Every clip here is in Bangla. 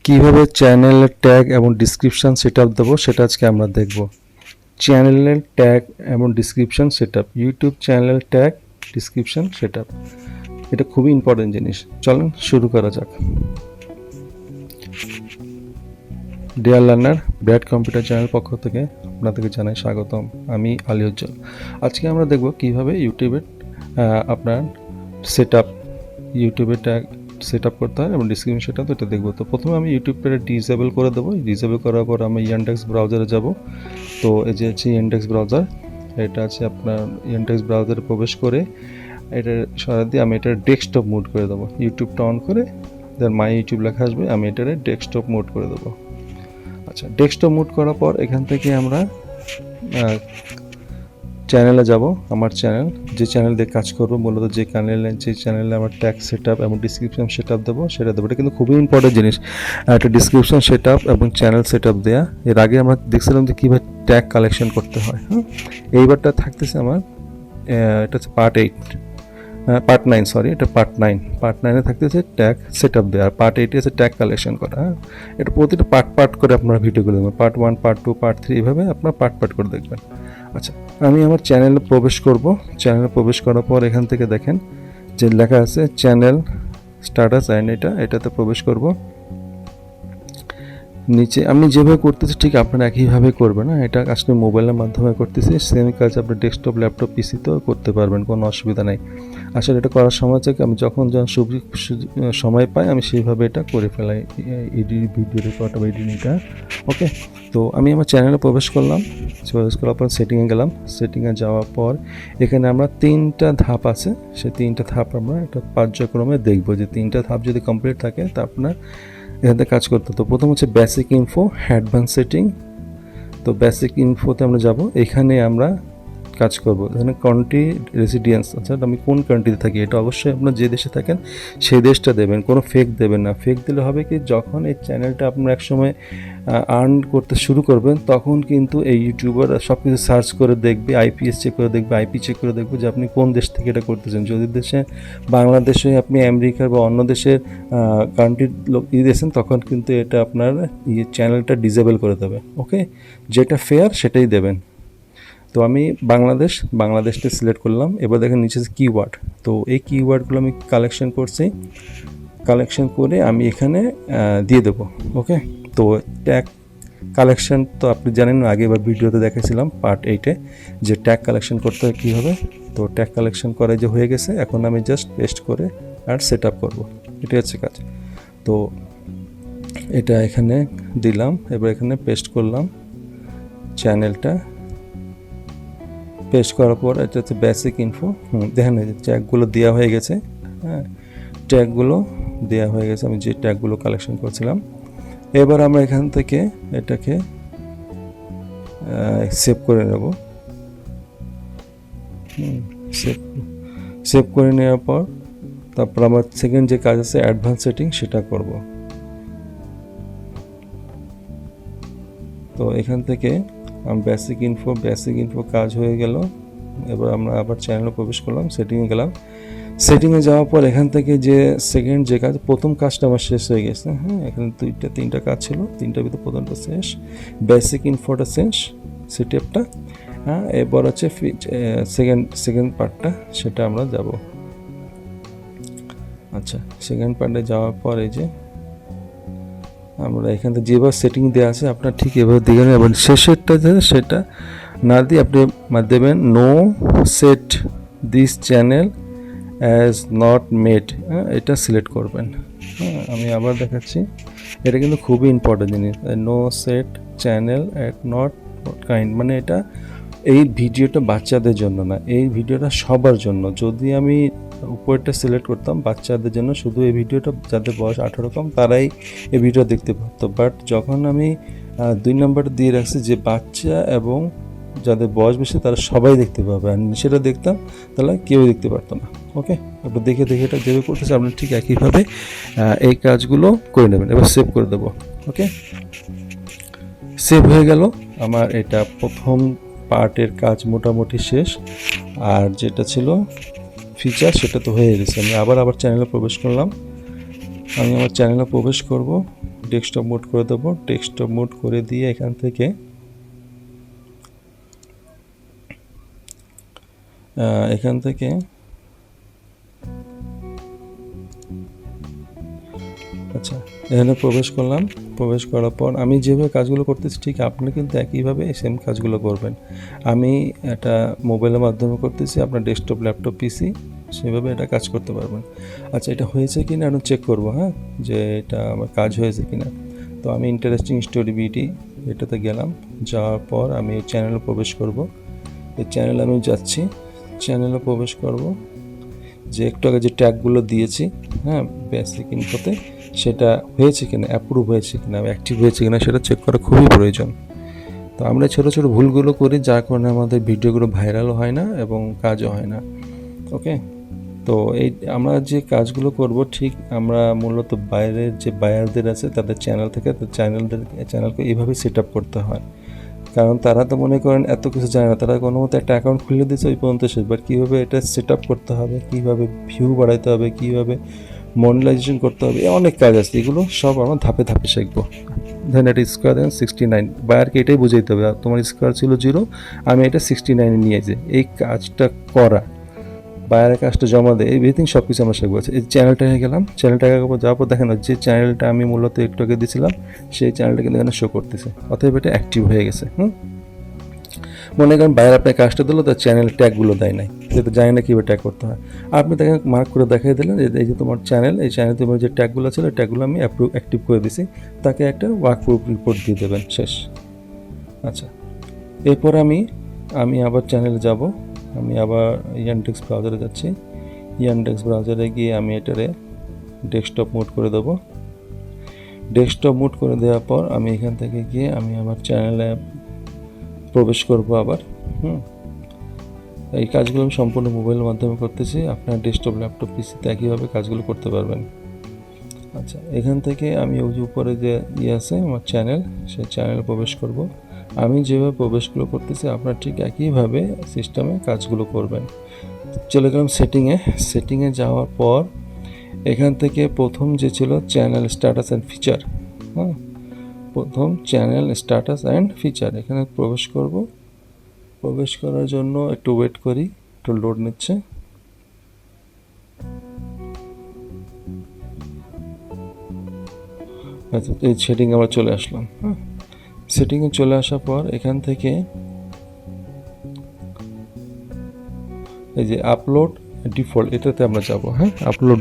কিভাবে চ্যানেলের ট্যাগ এবং ডিসক্রিপশন সেটআপ দেবো সেটা আজকে আমরা দেখব। চ্যানেলের ট্যাগ এবং description setup, YouTube channel tag description setup, এটা খুবই ইম্পর্টেন্ট জিনিস। চলুন শুরু করা যাক। Deer learner, Brad computer channel পক্ষ থেকে আপনাদেরকে জানাই স্বাগতম। আমি আলী উজ্জ্বল। আজকে আমরা দেখব কিভাবে ইউটিউবের আপনার সেটআপ, ইউটিউবের ট্যাগ সেটআপ করতে হয় এবং ডিসক্রিপশন সেটআপ এটা দেখব। তো প্রথমে আমি ইউটিউবটা ডিসেবল করে দেবো। ডিসেবল করার পর আমি ইয়ানডেক্স ব্রাউজারে যাব। তো এই যে আছে ইয়ানডেক্স ব্রাউজার, এটা আছে আপনার ইয়ানডেক্স ব্রাউজারে প্রবেশ করে এটা সরাই দিয়ে আমি এটা ডেস্কটপ মোড করে দেবো। ইউটিউবটা অন করে দেন মাই ইউটিউব লেখা আসবে, আমি এটারে ডেস্কটপ মোড করে দেবো। আচ্ছা, ডেস্কটপ মোড করার পর এখান থেকে আমরা চ্যানেলে যাব। আমার চ্যানেল, যে চ্যানেল দিয়ে কাজ করবো, মূলত যে চ্যানেলে আমার ট্যাগ সেটআপ এবং ডিসক্রিপশন সেটআপ দেবো সেটা দেবো। এটা কিন্তু খুবই ইম্পর্টেন্ট জিনিস, একটা ডিসক্রিপশন সেটআপ এবং চ্যানেল সেটআপ দেওয়া। এর আগে আমরা দেখছিলাম যে কীভাবে ট্যাগ কালেকশন করতে হয়। হ্যাঁ, এইবারটা থাকতেছে আমার, এটা হচ্ছে পার্ট 9, সরি, এটা পার্ট 9 থাকতেছে ট্যাগ সেটআপ দেওয়া, আর পার্ট 8 আছে ট্যাগ কালেকশন করা। হ্যাঁ, এটা প্রতিটা পার্ট করে আপনারা ভিডিওগুলো দেখবেন, পার্ট 1, পার্ট 2, পার্ট 3, এইভাবে আপনারা পার্ট করে দেখবেন। আচ্ছা, আমি আমার চ্যানেলে প্রবেশ করব। চ্যানেলে প্রবেশ করার পর এখান থেকে দেখেন যে লেখা আছে চ্যানেল স্ট্যাটাস অ্যান্ড এটাতে প্রবেশ করব। নিচে আমি যেভাবে করতেছি ঠিক আপনারা একইভাবে করবেন। না, এটা আসলে মোবাইলের মাধ্যমে করতেছি, সেম কাজ আপনি ডেস্কটপ, ল্যাপটপ, পিসিতেও করতে পারবেন, কোনো অসুবিধা নেই। আসলে এটা করার সময় থেকে আমি যখন সময় পাই আমি সেইভাবে এটা করে ফেলাই, ভিডিও রেকর্ড বা এডিটিংটা। ওকে, তো আমি আমার চ্যানেলে প্রবেশ করলাম। প্রবেশ করার পর সেটিংয়ে গেলাম। সেটিংয়ে যাওয়ার পর এখানে আমরা 3টা ধাপ আছে, সেই 3টা ধাপ আমরা একটা পর্যায়ক্রমে দেখব। যে 3টা ধাপ যদি কমপ্লিট থাকে তা আপনার এখানে কাজ করতে। তো প্রথম হচ্ছে বেসিক ইনফো, অ্যাডভান্স সেটিং। তো বেসিক ইনফোতে আমরা যাব, এখানে আমরা কাজ করব। এখানে কান্ট্রি রেসিডেন্স, অর্থাৎ আমি কোন কান্ট্রিতে থাকি এটা অবশ্যই আপনার যে দেশে থাকেন সেই দেশটা দেবেন, কোনো ফেক দেবেন না। ফেক দিলে হবে কি, যখন এই চ্যানেলটা আপনার একসময় আর্ন করতে শুরু করবেন তখন কিন্তু এই ইউটিউবার সব কিছু সার্চ করে দেখবে, আইপিএস চেক করে দেখবে, আইপি চেক করে দেখবে যে আপনি কোন দেশ থেকে এটা করতেছেন। যদি দেশে বাংলাদেশে আপনি আমেরিকার বা অন্য দেশের কান্ট্রির লোক দিয়েছেন তখন কিন্তু এটা আপনার চ্যানেলটা ডিসেবল করে দেবে। ওকে, যেটা ফেয়ার সেটাই দেবেন। তো আমি বাংলাদেশটা সিলেক্ট করলাম। এবার দেখেন নিচে কিওয়ার্ড, তো এই কিওয়ার্ডগুলো আমি কালেকশন করছি। কালেকশন করে আমি এখানে দিয়ে দেবো। ওকে, তো ট্যাগ কালেকশন তো আপনি জানেন, আগে এবার ভিডিওতে দেখেছিলাম পার্ট 8-এ যে ট্যাগ কালেকশন করতে হয় কীভাবে। তো ট্যাগ কালেকশন করে যে হয়ে গেছে, এখন আমি জাস্ট পেস্ট করে আর সেট আপ করবো, এটাই হচ্ছে কাজ। তো এটা এখানে দিলাম, এবার এখানে পেস্ট করলাম চ্যানেলটা। পেস্ট করার পর এটা হচ্ছে বেসিক ইনফো। দেখেন এই যে ট্যাগগুলো দেওয়া হয়ে গেছে। হ্যাঁ, ট্যাগগুলো দেওয়া হয়ে গেছে, আমি যে ট্যাগগুলো কালেকশন করছিলাম। এবার আমরা এখান থেকে এটাকে সেভ করে নেব। সেভ করে নেওয়ার পর তারপর আমার সেকেন্ড যে কাজ আছে অ্যাডভান্স সেটিং, সেটা করব। তো এখান থেকে বেসিক ইনফো কাজ হয়ে গেল। এবার আমরা আবার চ্যানেলে প্রবেশ করলাম, সেটিংয়ে গেলাম। সেটিংয়ে যাওয়ার পর এখান থেকে যে সেকেন্ড যে কাজ, প্রথম কাজটা আমার শেষ হয়ে গেছে। হ্যাঁ, এখানে 3টা কাজ ছিল, 3টার ভিতরে প্রথমটা শেষ, বেসিক ইনফোটা শেষ, সেটআপটা। হ্যাঁ, এবার হচ্ছে সেকেন্ড পার্টটা, সেটা আমরা যাব। আচ্ছা, সেকেন্ড পার্টে যাওয়ার পর এই যে আমরা এখান থেকে যেভাবে সেটিং দেওয়া আছে আপনার ঠিক এভাবে দিয়ে নেবেন। এবং শেষেরটা সেটা না দিয়ে আপনি দেবেন no set this channel as not made, এটা সিলেক্ট করবেন। হ্যাঁ, আমি আবার দেখাচ্ছি, এটা কিন্তু খুবই ইম্পর্টেন্ট জিনিস। No set channel at not kind, মানে এটা এই ভিডিওটা বাচ্চাদের জন্য না, এই ভিডিওটা সবার জন্য। যদি আমি উপরটা সিলেক্ট করতাম বাচ্চাদের জন্য, শুধু এই ভিডিওটা যাদের বয়স 18 কম তারাই এই ভিডিও দেখতে পারতো। বাট যখন আমি 2 নম্বর দিয়ে রাখছি যে বাচ্চা এবং যাদের বয়স বেশি তারা সবাই দেখতে পাবে, আর সেটা দেখতাম তাহলে কেউ দেখতে পারতো না। ওকে, এবার দেখে এটা যেভাবে করতেছে আপনি ঠিক একইভাবে এই কাজগুলো করে নেবেন। এবার সেভ করে দেবো। ওকে, সেভ হয়ে গেল আমার এটা প্রথম পার্টের কাজ মোটামুটি শেষ। আর যেটা ছিল ফিচার সেটা তো হয়ে গেছে। আমি আবার চ্যানেলে প্রবেশ করলাম। আমি আমার চ্যানেলে প্রবেশ করব, ডেস্কটপ মোড করে দেবো। ডেস্কটপ মোড করে দিয়ে এখান থেকে আচ্ছা এখানে প্রবেশ করলাম। প্রবেশ করার পর আমি যেভাবে কাজগুলো করতেছি ঠিক আপনি কিন্তু একইভাবে সেম কাজগুলো করবেন। আমি এটা মোবাইলের মাধ্যমে করতেছি, আপনার ডেস্কটপ, ল্যাপটপ, পিসি সেভাবে এটা কাজ করতে পারবেন। আচ্ছা এটা হয়েছে কি না এখন চেক করবো, হ্যাঁ, যে এটা আমার কাজ হয়েছে কি না। তো আমি ইন্টারেস্টিং স্টোরি বিডি এটাতে গেলাম, যাওয়ার পর আমি এই চ্যানেলে প্রবেশ করব। এই চ্যানেলে আমি যাচ্ছি, চ্যানেলে প্রবেশ করব। যে একটু আগে যে ট্যাগগুলো দিয়েছি, হ্যাঁ, বেসিক ইনফোতে, সেটা হয়েছে কিনা, অ্যাপ্রুভ হয়েছে কিনা, অ্যাক্টিভ হয়েছে কিনা সেটা চেক করা খুবই প্রয়োজন। তো আমরা ছোটো ছোটো ভুলগুলো করি যার কারণে আমাদের ভিডিওগুলো ভাইরালও হয় না এবং কাজও হয় না। ওকে, তো এই আমরা যে কাজগুলো করব ঠিক আমরা মূলত বাইরের যে বায়ারদের আছে তাদের চ্যানেল থেকে চ্যানেলকে এইভাবে সেট আপ করতে হয়। কারণ তারা তো মনে করেন এত কিছু জানে না, তারা কোনো মতো একটা অ্যাকাউন্ট খুলে দিয়েছে ওই পর্যন্ত শেষ। বাট কীভাবে এটা সেট আপ করতে হবে, কীভাবে ভিউ বাড়াইতে হবে, কীভাবে মনিটাইজেশন করতে হবে, অনেক কাজ আছে, এগুলো সব আমরা ধাপে ধাপে শিখবো। দেন এটা স্কোয়ার দেন 69, বায়ারকে এটাই বুঝাইতে হবে তোমার স্কোয়ার ছিল 0, আমি এটা 69 নিয়ে যে এই কাজটা করা, বায়ারের কাজটা জমা দেয়, এভরিথিং সব কিছু আমরা শিখবো। এই চ্যানেলটায় গেলাম, চ্যানেলটাকে যাওয়ার পর দেখেন যে চ্যানেলটা আমি মূলত একটু আগে দিয়েছিলাম সেই চ্যানেলটা কিন্তু এখানে শো করতেছে, অতএব এটা অ্যাক্টিভ হয়ে গেছে। মনে করেন বাইরে আপনার কাজটা দিল, তার চ্যানেল ট্যাগগুলো দেয় নাই, যেহেতু জানি না কীভাবে ট্যাগ করতে হয়। আপনি তাকে মার্ক করে দেখাই দিলেন যে এই যে তোমার চ্যানেল, এই চ্যানেলে তোমার যে ট্যাগগুলো ছিল ট্যাগগুলো আমি অ্যাক্টিভ করে দিছি, তাকে একটা ওয়ার্কপ্রুফ রিপোর্ট দিয়ে দেবেন, শেষ। আচ্ছা এরপর আমি আবার চ্যানেলে যাব, আমি আবার ইয়ানডেক্স ব্রাউজারে যাচ্ছি। ইয়ানডেক্স ব্রাউজারে গিয়ে আমি এটারে ডেস্কটপ মোড করে দেবো। ডেস্কটপ মোড করে দেওয়ার পর আমি এখান থেকে গিয়ে আমি আবার চ্যানেলে প্রবেশ করব আবার। এই কাজগুলো আমি সম্পূর্ণ মোবাইলের মাধ্যমে করতেছি, আপনার ডেস্কটপ, ল্যাপটপ, পিসিতে একইভাবে কাজগুলো করতে পারবেন। আচ্ছা এখান থেকে আমি ওই যে উপরে যে আছে আমার চ্যানেল, সেই চ্যানেলে প্রবেশ করব। আমি যেভাবে প্রবেশগুলো করতেছি আপনার ঠিক একইভাবে সিস্টেমে কাজগুলো করবেন। চলে গেলাম সেটিংয়ে যাওয়ার পর এখান থেকে প্রথম যে ছিল চ্যানেল স্ট্যাটাস অ্যান্ড ফিচার, প্রথম চ্যানেল স্ট্যাটাস অ্যান্ড ফিচার, এখানে প্রবেশ করব। প্রবেশ করার জন্য একটু ওয়েট করি, একটু লোড নিচ্ছে। আচ্ছা এই সেটিং আবার চলে আসলাম। সেটিংয়ে চলে আসার পর এখান থেকে এই যে আপলোড ডিফল্ট, এটাতে আমরা যাব। আপলোড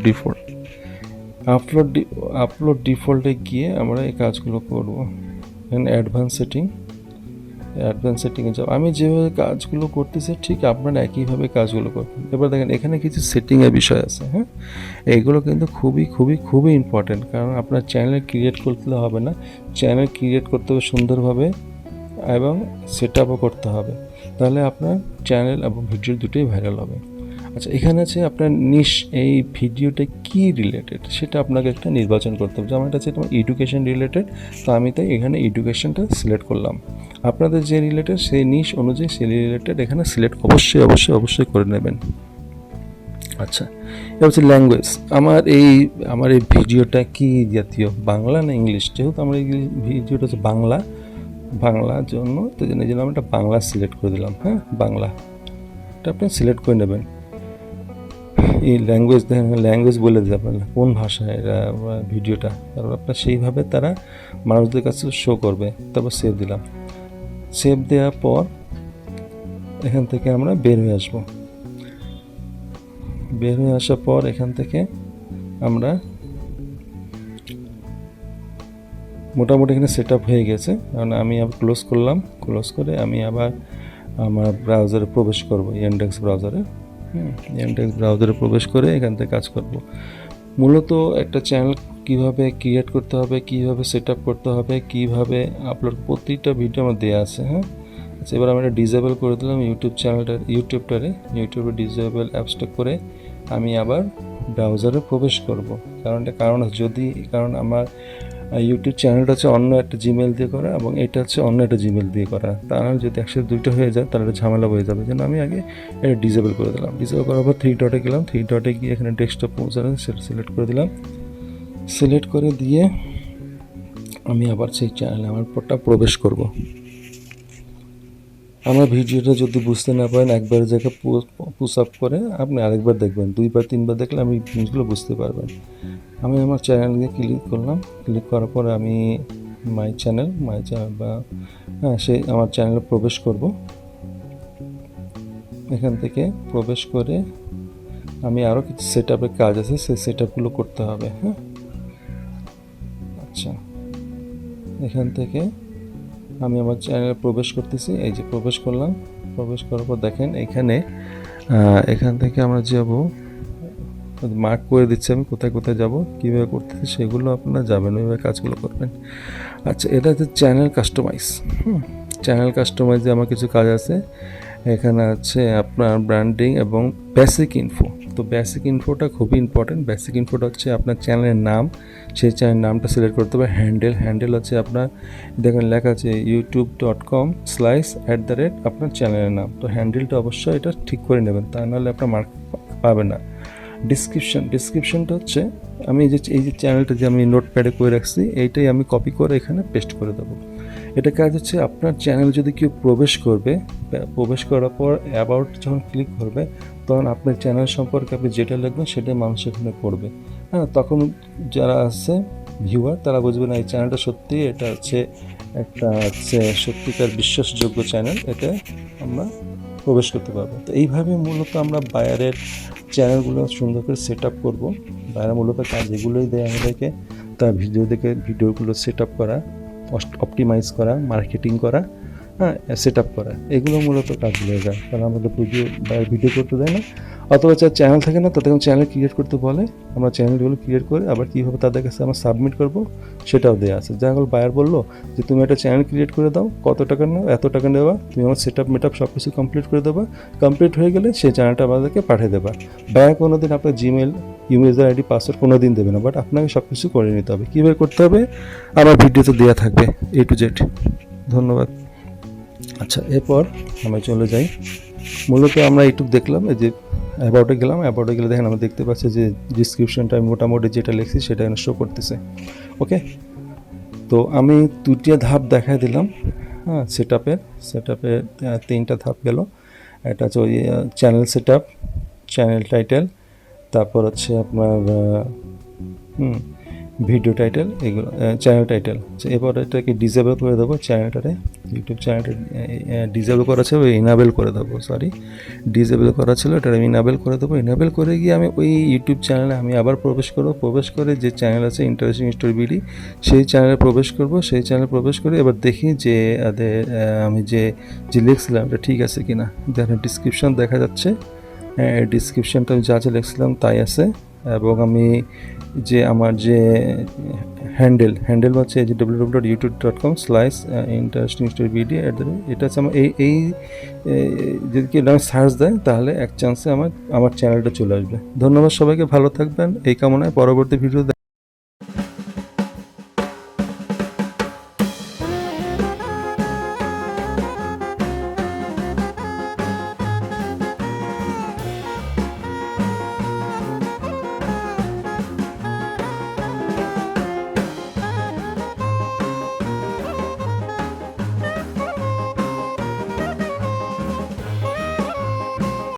ডিফল্টে গিয়ে আমরা এই কাজগুলো করব। এখানে অ্যাডভান্স সেটিংয়ে যাব। আমি যেভাবে কাজগুলো করতেছি ঠিক আপনারা একইভাবে কাজগুলো করবেন। এবার দেখেন এখানে কিছু সেটিংয়ের বিষয় আছে, এইগুলো কিন্তু খুবই ইম্পর্টেন্ট, কারণ আপনার চ্যানেল ক্রিয়েট করতে হবে না, চ্যানেল ক্রিয়েট করতে হবে সুন্দরভাবে এবং সেট আপও করতে হবে, তাহলে আপনার চ্যানেল এবং ভিডিও দুটোই ভাইরাল হবে। আচ্ছা এখানে আছে আপনার নিশ, এই ভিডিওটা কি রিলেটেড সেটা আপনাকে একটা নির্বাচন করতে হবে। যেমন এটা হচ্ছে তোমার এডুকেশন রিলেটেড, তো আমি তাই এখানে এডুকেশনটা সিলেক্ট করলাম। আপনাদের যে রিলেটেড সেই নিশ অনুযায়ী সেই রিলেটেড এখানে সিলেক্ট অবশ্যই করে নেবেন। আচ্ছা এটা হচ্ছে ল্যাঙ্গুয়েজ, আমার এই ভিডিওটা কি জাতীয়, বাংলা না ইংলিশ, যেহেতু আমার এই ভিডিওটা হচ্ছে বাংলার জন্য, তো এই জন্য আমি এটা বাংলা সিলেক্ট করে দিলাম। বাংলা এটা আপনি সিলেক্ট করে নেবেন। এই ল্যাঙ্গুয়েজ বলে দিতে পারলেন কোন ভাষায় ভিডিওটা, তারপর আপনার সেইভাবে তারা মানুষদের কাছে শো করবে। তারপর সেভ দিলাম। সেভ দেওয়ার পর এখান থেকে আমরা বের হয়ে আসব। বের হয়ে আসার পর এখান থেকে আমরা মোটামুটি এখানে সেট আপ হয়ে গেছে, কারণ আমি আবার ক্লোজ করলাম। ক্লোজ করে আমি আবার আমার ব্রাউজারে প্রবেশ করব, ইয়ানডেক্স ব্রাউজারে প্রবেশ করে এখান থেকে কাজ করব। মূলত একটা চ্যানেল কিভাবে ক্রিয়েট করতে হবে, কিভাবে সেট আপ করতে হবে, কিভাবে আপলোড, প্রতিটা ভিডিও আমার দেওয়া আছে। আচ্ছা এবার আমি এটা ডিসেবল করে দিলাম ইউটিউবে ডিসেবল অ্যাপসটা করে আমি আবার ব্রাউজারে প্রবেশ করব। কারণ আমার ইউটিউব চ্যানেলটা হচ্ছে অন্য একটা জিমেল দিয়ে করা এবং এটা হচ্ছে অন্য একটা জিমেল দিয়ে করা, তাহলে যদি একসাথে দুইটা হয়ে যায় তাহলে ঝামেলা হয়ে যাবে, যেন আমি আগে এটা ডিসেবল করে দিলাম। ডিসেবল করার পর 3 ডটে গেলাম, 3 ডটে গিয়ে এখানে ডেস্কটপ সেটা সিলেক্ট করে দিলাম। সিলেক্ট করে দিয়ে আমি আবার সেই চ্যানেলে আমার পরটা প্রবেশ করব। আমার ভিডিওটা যদি বুঝতে না পারেন একবার জায়গায় পুশ আপ করে আপনি আরেকবার দেখবেন, 2বার 3বার দেখলে আমি জিনিসগুলো বুঝতে পারবেন। আমি আমার চ্যানেলে ক্লিক করলাম, ক্লিক করার পরে আমি মাই চ্যানেল বা সেই আমার চ্যানেলে প্রবেশ করব। এখান থেকে প্রবেশ করে আমি আরও কিছু সেট আপের কাজ আছে, সেই সেট আপগুলো করতে হবে। হ্যাঁ, আচ্ছা, এখান থেকে আমি আমার চ্যানেলে প্রবেশ করতেছি। এই যে প্রবেশ করলাম, প্রবেশ করার পর দেখেন এখান থেকে আমরা যাব, মার্ক করে দিচ্ছি আমি কোথায় কোথায় যাব, কীভাবে করতেছি সেগুলো আপনারা যাবেন, ওইভাবে কাজগুলো করবেন। আচ্ছা, এটা হচ্ছে চ্যানেল কাস্টমাইজ। চ্যানেল কাস্টমাইজে আমার কিছু কাজ আছে। এখানে আছে আপনার ব্র্যান্ডিং এবং বেসিক ইনফো। তো বেসিক ইনফোটা খুবই ইম্পর্টেন্ট। বেসিক ইনফোটা হচ্ছে আপনার চ্যানেলের নাম, সেই চ্যানেলের নামটা সিলেক্ট করতে হবে। হ্যান্ডেল হচ্ছে আপনার, দেখেন লেখা আছে youtube.com/ আপনার চ্যানেলের নাম। তো হ্যান্ডেলটা অবশ্যই এটা ঠিক করে নেবেন, তা নাহলে আপনার মার্ক পাবেন না। ডিসক্রিপশনটা হচ্ছে আমি এই যে চ্যানেলটা যে আমি নোটপ্যাডে করে রাখছি, এইটাই আমি কপি করে এখানে পেস্ট করে দেবো। এটা কাজ হচ্ছে আপনার চ্যানেল যদি কেউ প্রবেশ করার পর অ্যাবাউট যখন ক্লিক করবে, তখন আপনার চ্যানেল সম্পর্কে আপনি যেটা লিখবেন সেটাই মানুষ এখানে পড়বে। হ্যাঁ, তখন যারা আছে ভিউয়ার তারা বুঝবে না এই চ্যানেলটা সত্যি, এটা হচ্ছে একটা সত্যিকার বিশ্বাসযোগ্য চ্যানেল, এতে আমরা প্রবেশ করতে পারবো। তো এইভাবে মূলত আমরা বায়ারের চ্যানেলগুলো সুন্দর করে সেট আপ করবো। বায়ার মূলত কাজ এগুলোই দেয় আমাদেরকে, তার ভিডিওগুলো সেট আপ করা, অপটিমাইজ করা, মার্কেটিং করা, হ্যাঁ, সেট আপ করা, এগুলো মূলত কাজগুলো যায়। কারণ আমাদের ভিডিও করতে দেয় না, অথবা চ্যানেল থাকে না, তাদের চ্যানেল ক্রিয়েট করতে বলে, আমরা চ্যানেলগুলো ক্রিয়েট করে আবার কীভাবে তাদের কাছে আমরা সাবমিট করব সেটাও দেওয়া আছে। যা হল বায়ার বললো যে তুমি একটা চ্যানেল ক্রিয়েট করে দাও, কত টাকা নাও, এত টাকা নেবা, তুমি আমার সেট আপ সব কিছু কমপ্লিট করে দেবা, কমপ্লিট হয়ে গেলে সেই চ্যানেলটা আমাদেরকে পাঠিয়ে দেবা। বায়ার কোনো দিন আপনার জিমেল, ইউজার আইডি, পাসওয়ার্ড কোনো দিন দেবে না, বাট আপনাকে সব কিছু করে নিতে হবে। কীভাবে করতে হবে আমার ভিডিওতে দেওয়া থাকবে A to Z। ধন্যবাদ। আচ্ছা, এরপর আমরা চলে যাই, মূলত আমরা এইটুকু দেখলাম, এই যে অ্যাবাউটে গেলে দেখেন আমরা দেখতে পাচ্ছি যে ডিসক্রিপশনটা মোটামুটি যেটা লিখছি সেটা এখানে শো করতেছে। ওকে, তো আমি 2টা ধাপ দেখাই দিলাম। হ্যাঁ, সেট আপের 3টা ধাপ গেল। এটা হচ্ছে ওই channel set up, channel title, তারপর হচ্ছে আপনার ভিডিও টাইটেল, এগুলো চ্যানেল টাইটেল। এবার এটাকে ডিসেবল করে দেবো, ইউটিউব চ্যানেলটা ডিসেবল করা ছিল, ইনাবেল করে দেবো, ডিসেবল করা ছিল, এটা আমি ইনাবেল করে দেবো। ইনাবেল করে গিয়ে আমি ওই ইউটিউব চ্যানেলে আমি আবার প্রবেশ করে যে চ্যানেল আছে ইন্টারেস্টিং স্টোরি বিডি, সেই চ্যানেলে প্রবেশ করে এবার দেখি যে আমি যে লিখছিলাম এটা ঠিক আছে কিনা। দেখেন ডিসক্রিপশন দেখা যাচ্ছে, ডিসক্রিপশনটা আমি যা লিখছিলাম তাই আছে, এবং আমি যে আমার যে হ্যান্ডেল হচ্ছে যে www.youtube.com/interestingstoryvideo, এটা হচ্ছে আমার এই যদি কেউ সার্চ দেয় তাহলে এক চান্সে আমার চ্যানেলটা চলে আসবে। ধন্যবাদ সবাইকে, ভালো থাকবেন এই কামনায়। পরবর্তী ভিডিও